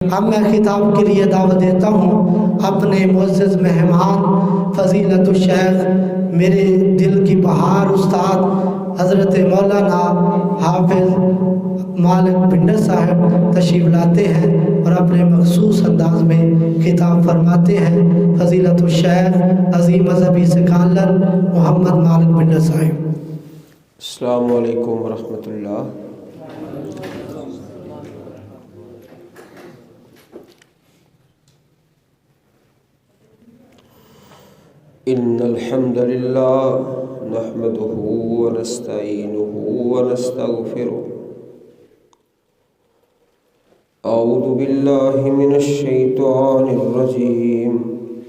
اب میں خطاب کے لیے دعوت دیتا ہوں اپنے معزز مہمان فضیلت الشیخ میرے دل کی بہار استاد حضرت مولانا حافظ مالک بھنڈر صاحب تشریف لاتے ہیں اور اپنے مخصوص انداز میں خطاب فرماتے ہیں۔ فضیلت الشیخ عظیم مذہبی سکالر محمد مالک بھنڈر صاحب۔ السلام علیکم ورحمۃ اللہ۔ ان الحمد للہ نحمده ونستعینه ونستغفره اعوذ باللہ من الشیطان الرجیم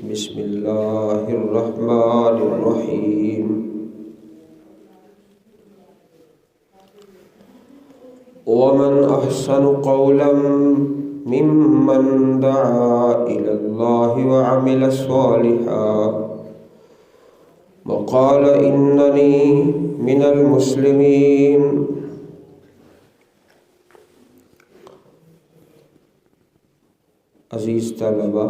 بسم اللہ الرحمن الرحیم ومن احسن قولا ممن دعا الى اللہ وعمل صالحا وقال اننی من المسلمین۔ عزیز طلبہ،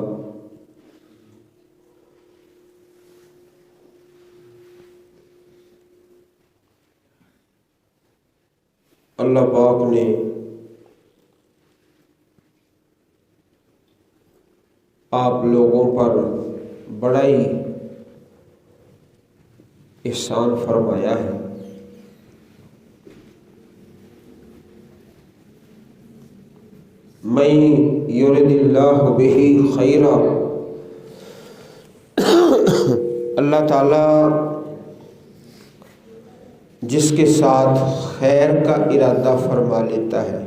اللہ پاک نے آپ لوگوں پر بڑا ہی احسان فرمایا ہے۔ من یرد اللہ بہ خیرا، اللہ تعالیٰ جس کے ساتھ خیر کا ارادہ فرما لیتا ہے،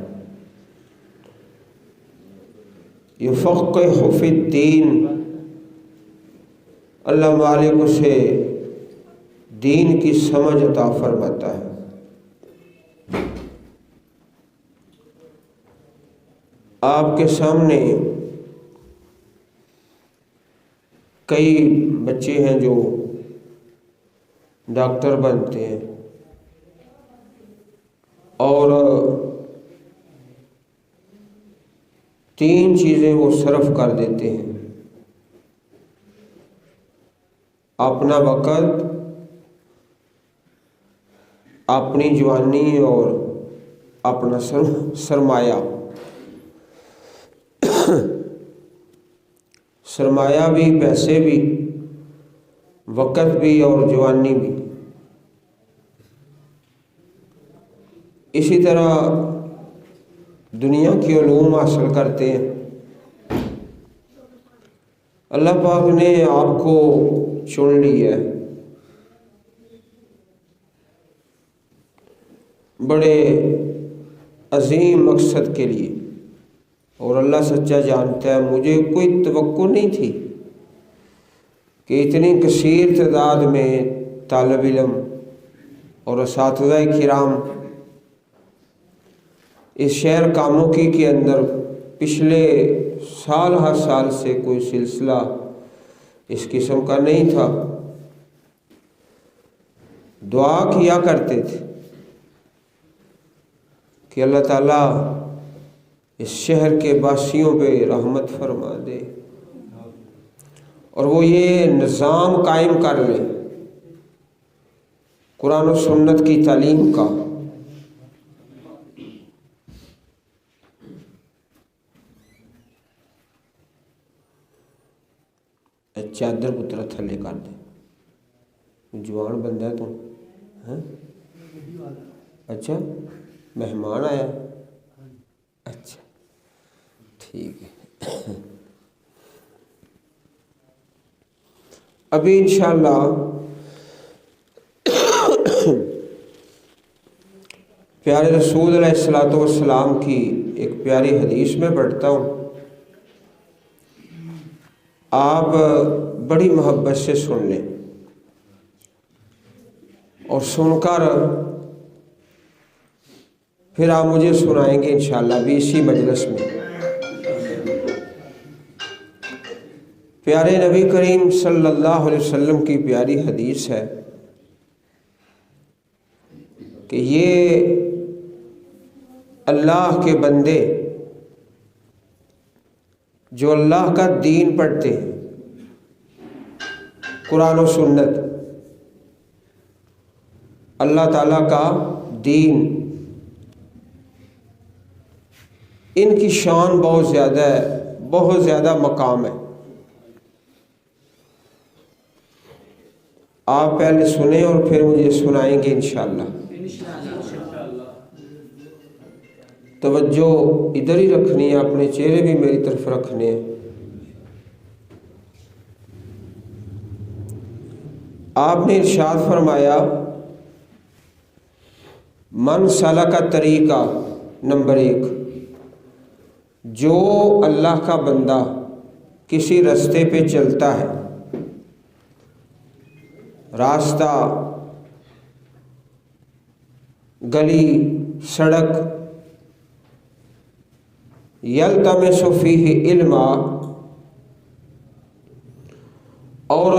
یفقہہ فی الدین، اللہ مالک اسے دین کی سمجھ عطا فرماتا ہے۔ آپ کے سامنے کئی بچے ہیں جو ڈاکٹر بنتے ہیں اور 3 چیزیں وہ صرف کر دیتے ہیں: اپنا وقت، اپنی جوانی اور اپنا سرمایہ۔ سرمایہ بھی، پیسے بھی، وقت بھی اور جوانی بھی۔ اسی طرح دنیا کی علوم حاصل کرتے ہیں۔ اللہ پاک نے آپ کو چن لیا ہے بڑے عظیم مقصد کے لیے، اور اللہ سچا جانتا ہے مجھے کوئی توقع نہیں تھی کہ اتنی کثیر تعداد میں طالب علم اور اساتذہ کرام اس شہر کاموکی کے اندر پچھلے سال ہر سال سے کوئی سلسلہ اس قسم کا نہیں تھا، دعا کیا کرتے تھے کہ اللہ تعالیٰ اس شہر کے باسیوں پہ رحمت فرما دے اور وہ یہ نظام قائم کر لے قرآن و سنت کی تعلیم کا۔ چادر پترا تھلے کر دے، جوان بندہ ہے تو۔ اچھا، مہمان آیا؟ اچھا ٹھیک ہے۔ ابھی انشاءاللہ پیارے رسول علیہ الصلوۃ والسلام کی ایک پیاری حدیث میں پڑھتا ہوں، آپ بڑی محبت سے سن لیں اور سن کر پھر آپ مجھے سنائیں گے انشاءاللہ بھی اسی مجلس میں۔ پیارے نبی کریم صلی اللہ علیہ وسلم کی پیاری حدیث ہے کہ یہ اللہ کے بندے جو اللہ کا دین پڑھتے ہیں، قرآن و سنت، اللہ تعالیٰ کا دین، ان کی شان بہت زیادہ ہے، بہت زیادہ مقام ہے۔ آپ پہلے سنیں اور پھر مجھے سنائیں گے انشاءاللہ۔ توجہ ادھر ہی رکھنی ہے، اپنے چہرے بھی میری طرف رکھنے ہیں۔ آپ نے ارشاد فرمایا من سلک طریقہ، نمبر 1، جو اللہ کا بندہ کسی راستے پہ چلتا ہے، راستہ، گلی، سڑک، یلتمس فیہ علما، اور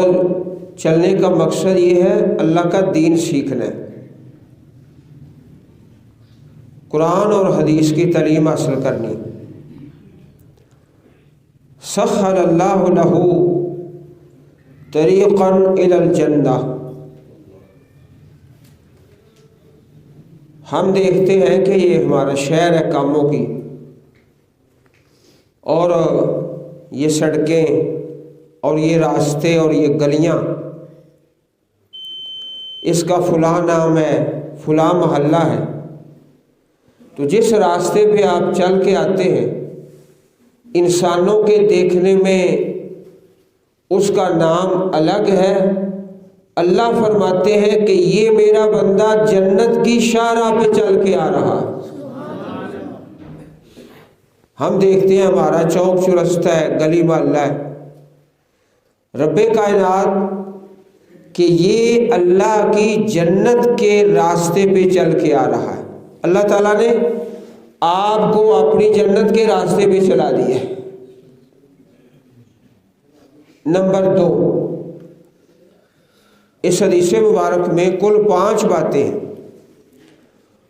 چلنے کا مقصد یہ ہے اللہ کا دین سیکھنا ہے، قرآن اور حدیث کی تعلیم حاصل کرنی، سخر اللہ لہ طریقا الی الجنہ۔ ہم دیکھتے ہیں کہ یہ ہمارا شہر ہے کاموں کی، اور یہ سڑکیں اور یہ راستے اور یہ گلیاں، اس کا فلاں نام ہے، فلاں محلہ ہے، تو جس راستے پہ آپ چل کے آتے ہیں، انسانوں کے دیکھنے میں اس کا نام الگ ہے۔ اللہ فرماتے ہیں کہ یہ میرا بندہ جنت کی شاہراہ پہ چل کے آ رہا ہے۔ ہم دیکھتے ہیں ہمارا چوک چرستہ ہے، گلی محلہ ہے، رب کائنات کہ یہ اللہ کی جنت کے راستے پہ چل کے آ رہا ہے۔ اللہ تعالیٰ نے آپ کو اپنی جنت کے راستے پہ چلا دیا ہے۔ نمبر 2، اس حدیث مبارک میں کل 5 باتیں ہیں۔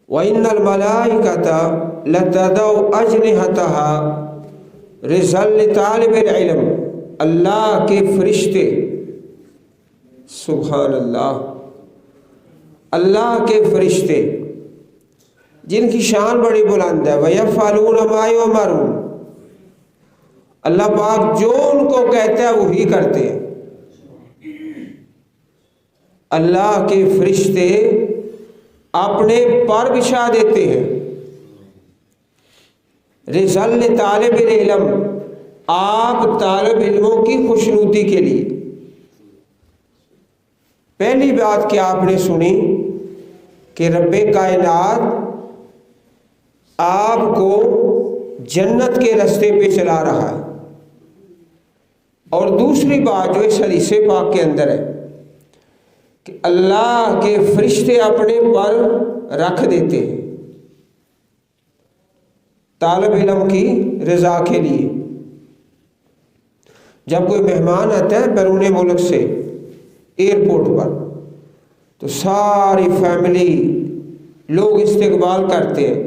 وَإِنَّ الْمَلَائِكَةَ لَتَضَعُ أَجْنِحَتَهَا رِزْقًا لِطَالِبِ الْعِلْمِ، اللہ کے فرشتے، سبحان اللہ، اللہ کے فرشتے جن کی شان بڑی بلند ہے، وَيَفْعَلُونَ مَا يُؤْمَرُونَ، اللہ پاک جو ان کو کہتا ہے وہی کرتے ہیں۔ اللہ کے فرشتے اپنے پر بچھا دیتے ہیں، رزق لطالب العلم، آپ طالب علموں کی خوشنودی کے لیے۔ پہلی بات کہ آپ نے سنی کہ رب کائنات آپ کو جنت کے راستے پہ چلا رہا ہے، اور دوسری بات جو اس حدیث پاک کے اندر ہے کہ اللہ کے فرشتے اپنے پر رکھ دیتے ہیں طالب علم کی رضا کے لیے۔ جب کوئی مہمان آتا ہے بیرون ملک سے ایئرپورٹ پر، تو ساری فیملی لوگ استقبال کرتے ہیں،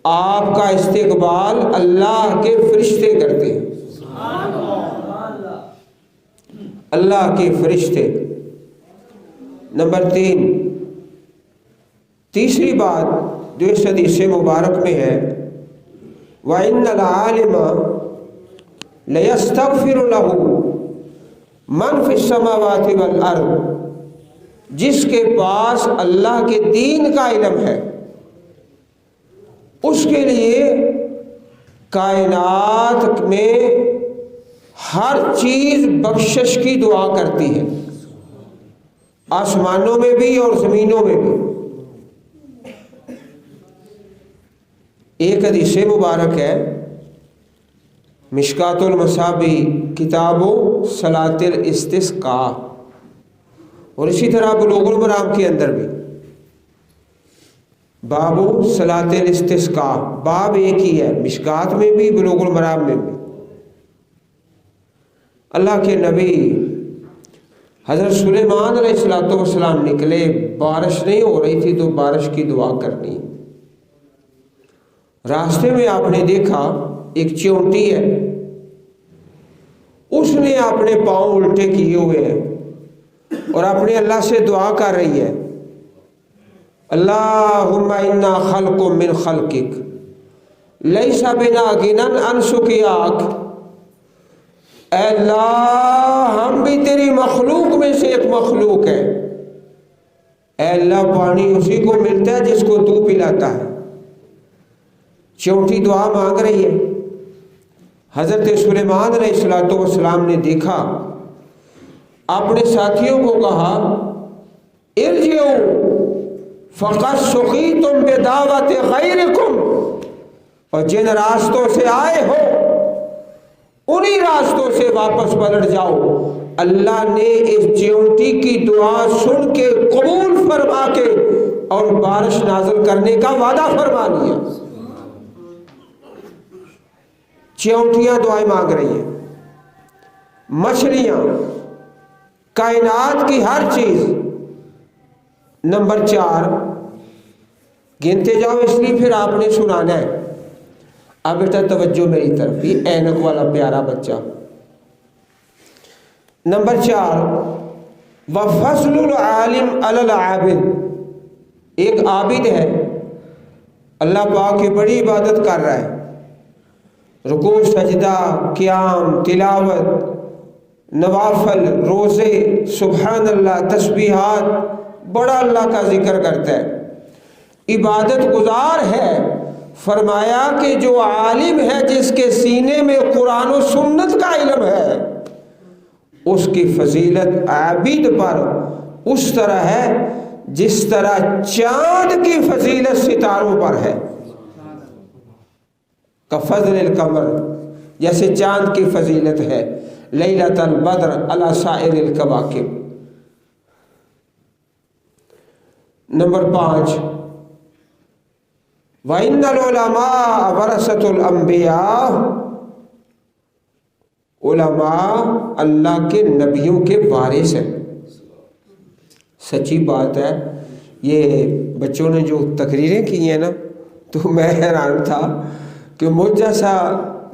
آپ کا استقبال اللہ کے فرشتے کرتے ہیں، اللہ کے فرشتے۔ نمبر 3، تیسری بات جو اس حدیث مبارک میں ہے، وَإِنَّ الْعَالِمَ لَيَسْتَغْفِرُ لَهُ مَنْ فِي السَّمَاوَاتِ وَالْأَرْضِ، جس کے پاس اللہ کے دین کا علم ہے اس کے لیے کائنات میں ہر چیز بخشش کی دعا کرتی ہے، آسمانوں میں بھی اور زمینوں میں بھی۔ ایک حدیث مبارک ہے مشکات المصابیح، کتاب صلاۃ الاستسقاء، اور اسی طرح بلوغ المرام کے اندر بھی باب صلاۃ الاستسقاء، باب ایک ہی ہے، مشکات میں بھی بلوغ المرام میں بھی۔ اللہ کے نبی حضرت سلیمان علیہ السلام نکلے، بارش نہیں ہو رہی تھی تو بارش کی دعا کرنی۔ راستے میں آپ نے دیکھا ایک چونٹی ہے، اس نے اپنے پاؤں الٹے کیے ہوئے ہیں اور اپنے اللہ سے دعا کر رہی ہے، اللہم انا خلق من خلقک لیس بنا غنی عن سقیاک، اے اللہ ہم بھی تیری مخلوق میں سے ایک مخلوق ہے، اے اللہ پانی اسی کو ملتا ہے جس کو تو پلاتا ہے۔ چونٹی دعا مانگ رہی ہے۔ حضرت سلیمان علیہ السلام نے دیکھا، اپنے ساتھیوں کو کہا ارجعوا فقد سقیتم بدعوت غیرکم، اور جن راستوں سے آئے ہو انہی راستوں سے واپس پلٹ جاؤ۔ اللہ نے اس چیونٹی کی دعا سن کے قبول فرما کے اور بارش نازل کرنے کا وعدہ فرما لیا۔ چیونٹیاں دعائیں مانگ رہی ہیں، مچھلیاں، کائنات کی ہر چیز۔ نمبر 4 گنتے جاؤ، اس لیے پھر آپ نے سنانا ہے۔ اب بیٹا توجہ میری طرف، یہ اینک والا پیارا بچہ۔ نمبر 4 وَفَضْلُ الْعَالِمِ عَلَى الْعَابِدِ، ایک عابد ہے، اللہ پاک کی بڑی عبادت کر رہا ہے، رکوع سجدہ قیام تلاوت نوافل روزے سبحان اللہ تسبیحات، بڑا اللہ کا ذکر کرتا ہے، عبادت گزار ہے۔ فرمایا کہ جو عالم ہے، جس کے سینے میں قرآن و سنت کا علم ہے، اس کی فضیلت عابد پر اس طرح ہے جس طرح چاند کی فضیلت ستاروں پر ہے، کفضل القمر، جیسے چاند کی فضیلت ہے لیلۃ البدر علی سائر الکواکب۔ نمبر 5 وَإِنَّ الْعُلَمَاءَ وَرَثَةُ الْأَنْبِيَاءِ، علماء اللہ کے نبیوں کے وارث ہیں۔ سچی بات ہے، یہ بچوں نے جو تقریریں کی ہیں نا، تو میں حیران تھا کہ مجھ جیسا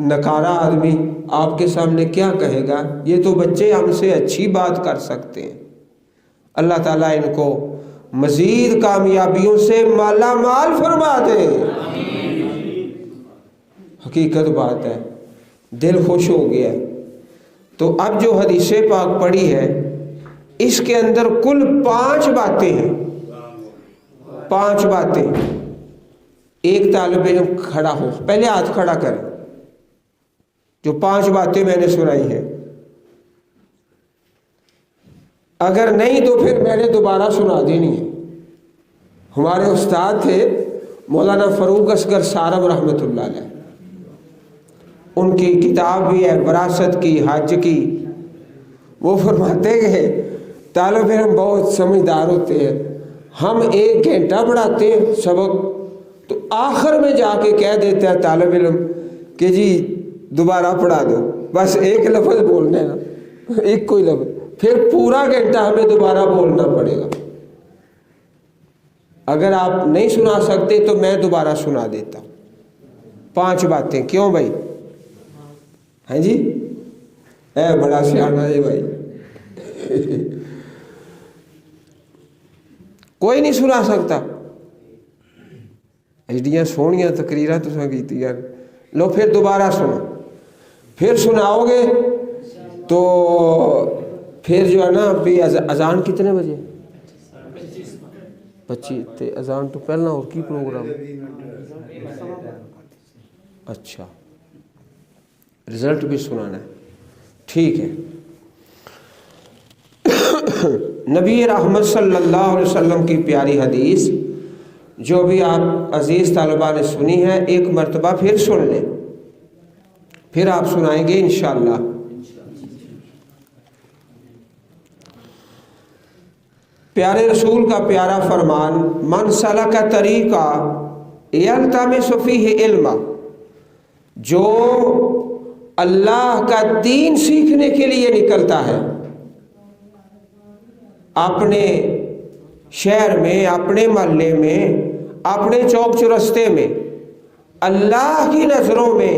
نکارا آدمی آپ کے سامنے کیا کہے گا، یہ تو بچے ہم سے اچھی بات کر سکتے ہیں۔ اللہ تعالیٰ ان کو مزید کامیابیوں سے مالا مال فرما دے۔ حقیقت بات ہے، دل خوش ہو گیا۔ تو اب جو حدیث پاک پڑھی ہے، اس کے اندر کل 5 باتیں ہیں، 5 باتیں۔ ایک طالب علم کھڑا ہو، پہلے ہاتھ کھڑا کر، جو 5 باتیں میں نے سنائی ہیں۔ اگر نہیں تو پھر میں نے دوبارہ سنا دینی ہے۔ ہمارے استاد تھے مولانا فاروق اصغر سارم رحمۃ اللہ علیہ، ان کی کتاب بھی ہے وراثت کی حج کی۔ وہ فرماتے گئے طالب علم بہت سمجھدار ہوتے ہیں، ہم 1 گھنٹہ پڑھاتے ہیں سبق، تو آخر میں جا کے کہہ دیتا ہے طالب علم کہ جی دوبارہ پڑھا دو، بس 1 لفظ بولنا ہے نا، 1 کوئی لفظ، پھر پورا گھنٹہ ہمیں دوبارہ بولنا پڑے گا۔ اگر آپ نہیں سنا سکتے تو میں دوبارہ سنا دیتا ہوں۔ 5 باتیں، کیوں بھائی؟ ہیں جی، اے بڑا سیانا ہے بھائی، کوئی نہیں سنا سکتا؟ ایڈیاں سونیاں تقریریں تو کیتی یار، لو پھر دوبارہ سنو، پھر سناؤ گے تو پھر جو ہے نا ابھی اذان کتنے بجے؟ 25 تے اذان تو پہلا اور کی پروگرام؟ اچھا، رزلٹ بھی سنانا ہے، ٹھیک ہے۔ نبی رحمت صلی اللہ علیہ وسلم کی پیاری حدیث جو بھی آپ عزیز طالبہ نے سنی ہے، 1 مرتبہ پھر سن لیں، پھر آپ سنائیں گے انشاءاللہ۔ پیارے رسول کا پیارا فرمان، من سلک طریقہ یلتمس فیہ علما، جو اللہ کا دین سیکھنے کے لیے نکلتا ہے، اپنے شہر میں، اپنے محلے میں، اپنے چوک چرستے میں، اللہ کی نظروں میں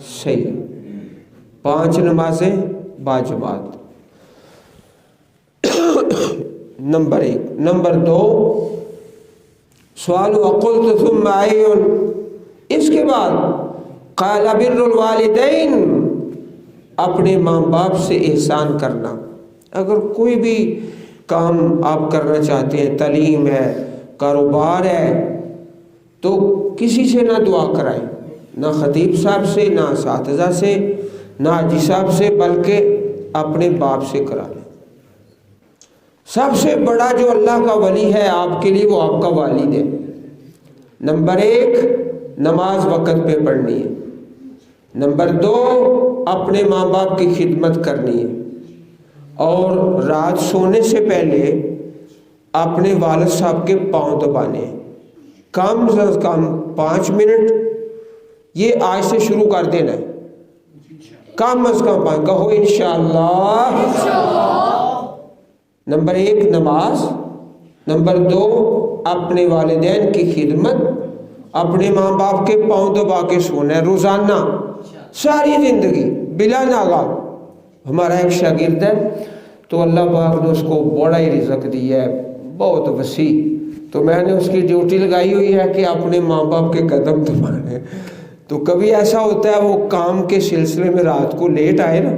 صحیح 5 نمازیں باجماعت، نمبر 1۔ نمبر 2 سوال وقلت ثم عین، اس کے بعد قال بر الوالدین، اپنے ماں باپ سے احسان کرنا۔ اگر کوئی بھی کام آپ کرنا چاہتے ہیں، تعلیم ہے، کاروبار ہے، تو کسی سے نہ دعا کرائیں، نہ خطیب صاحب سے، نہ اساتذہ سے، نہ حاجی صاحب سے، بلکہ اپنے باپ سے کرا لیں۔ سب سے بڑا جو اللہ کا ولی ہے آپ کے لیے، وہ آپ کا والد ہے۔ نمبر 1 نماز وقت پہ پڑھنی ہے۔ نمبر 2 اپنے ماں باپ کی خدمت کرنی ہے، اور رات سونے سے پہلے اپنے والد صاحب کے پاؤں دبانے ہیں، کم از کم 5 منٹ۔ یہ آج سے شروع کر دینا ہے، کم از کم 5، کہو انشاءاللہ۔ نمبر 1 نماز، نمبر 2 اپنے والدین کی خدمت، اپنے ماں باپ کے پاؤں دبا کے سونا ہے روزانہ، ساری زندگی بلا ناغہ۔ ہمارا ایک شاگرد ہے، تو اللہ پاک نے اس کو بڑا ہی رزق دیا ہے، بہت وسیع، تو میں نے اس کی ڈیوٹی لگائی ہوئی ہے کہ اپنے ماں باپ کے قدم دبانے۔ تو کبھی ایسا ہوتا ہے وہ کام کے سلسلے میں رات کو لیٹ آئے نا،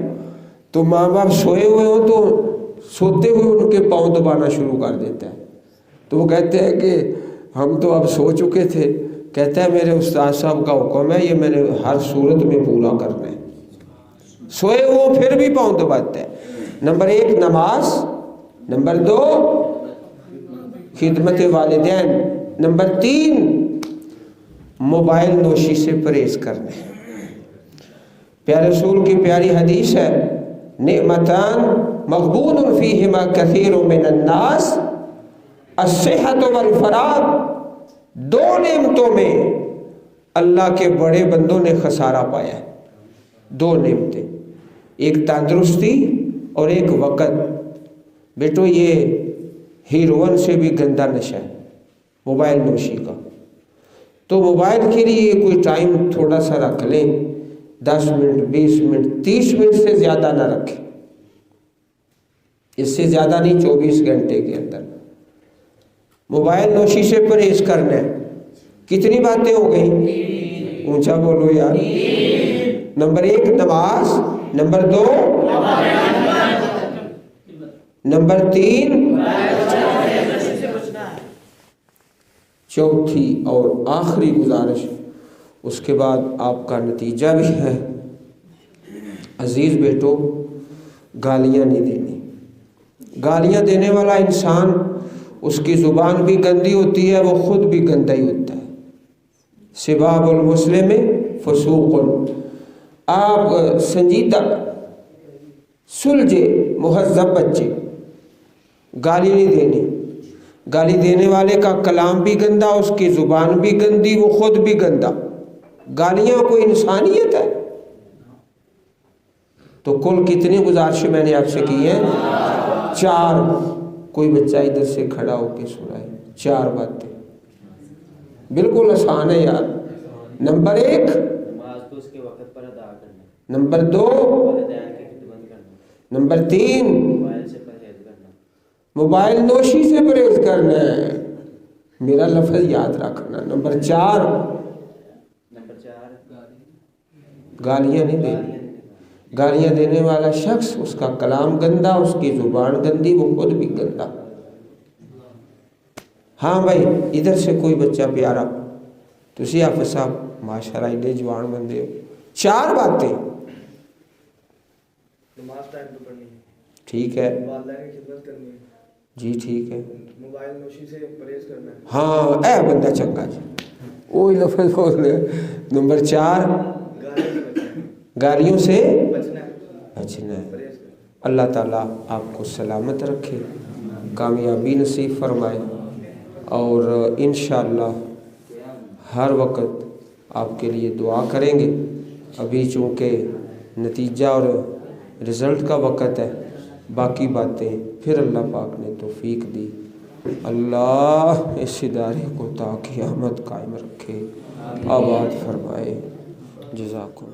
تو ماں باپ سوئے ہوئے ہوں تو سوتے ہوئے ان کے پاؤں دبانا شروع کر دیتا ہے۔ تو وہ کہتے ہیں کہ ہم تو اب سو چکے تھے، کہتا ہے میرے استاد صاحب کا حکم ہے، یہ میں نے ہر صورت میں پورا کرنا ہے۔ سوئے وہ پھر بھی پاؤں دباتا ہے۔ نمبر 1 نماز، نمبر 2 خدمت والدین، نمبر 3 موبائل نوشی سے پرہیز کرنا ہے۔ پیارے رسول کی پیاری حدیث ہے، نعمتان مغبون فیہما کثیر من الناس، الصحت والفراغ، 2 نعمتوں میں اللہ کے بڑے بندوں نے خسارہ پایا ہے۔ 2 نعمتیں، ایک تندرستی اور ایک وقت۔ بیٹو یہ ہیروئن سے بھی گندا نشہ ہے موبائل نوشی کا، تو موبائل کے لیے کوئی ٹائم تھوڑا سا رکھ لیں، 10 منٹ 20 منٹ 30 منٹ سے زیادہ نہ رکھیں، اس سے زیادہ نہیں، 24 گھنٹے کے اندر موبائل نوشی سے پرہیز کرنا ہے۔ کتنی باتیں ہو گئیں؟ اونچا بولو یار۔ نمبر 1 نماز، نمبر 2 نمبر 3 چوتھی اور آخری گزارش، اس کے بعد آپ کا نتیجہ بھی ہے، عزیز بیٹو گالیاں نہیں دینی۔ گالیاں دینے والا انسان، اس کی زبان بھی گندی ہوتی ہے، وہ خود بھی گندا ہی ہوتا ہے۔ سباب المسلم فسوق، آپ سنجیدہ سلجھے مہذب بچے، گالی نہیں دینی۔ گالی دینے والے کا کلام بھی گندا، اس کی زبان بھی گندی، وہ خود بھی گندا۔ گالیاں کوئی انسانیت ہے؟ تو کل کتنی گزارشیں میں نے آپ سے کی ہیں؟ 4۔ کوئی بچہ ادھر سے کھڑا ہو کے سنائے 4 باتیں، بالکل آسان ہے یار۔ نمبر 1 نماز کو اس کے وقت پر ادا کرنا، نمبر 2 والدین کی خدمت کرنا، نمبر 3 موبائل سے پرہیز کرنا، موبائل نوشی سے پرہیز کرنا ہے، میرا لفظ یاد رکھنا۔ نمبر 4 گالیاں نہیں دینی۔ گالیاں دینے والا شخص، اس کا کلام گندا، اس کی زبان گندی، وہ خود بھی گندا۔ ہاں بھائی ادھر سے کوئی بچہ پیارا، تسی حافظ صاحب ماشاءاللہ ایڈے جوان بندے ہو، 4 باتیں نماز ٹائم پہ پڑھنی ہے، ٹھیک ہے والدین کی خدمت کرنی ہے، جی ٹھیک ہے، موبائل نوشی سے پرہیز کرنا ہے، ہاں اے بندہ چنگا جی، وہی لفظ بول رہے۔ نمبر 4 گالیوں سے بچنا ہے، بچنا ہے۔ پرہیز کرنا ہے۔ اللہ تعالیٰ آپ کو سلامت رکھے، کامیابی نصیب فرمائے، اور انشاءاللہ ہر وقت آپ کے لیے دعا کریں گے۔ ابھی چونکہ نتیجہ اور رزلٹ کا وقت ہے، باقی باتیں پھر اللہ پاک نے توفیق دی۔ اللہ اس ادارے کو تا قیامت قائم رکھے، آباد فرمائے۔ جزاکم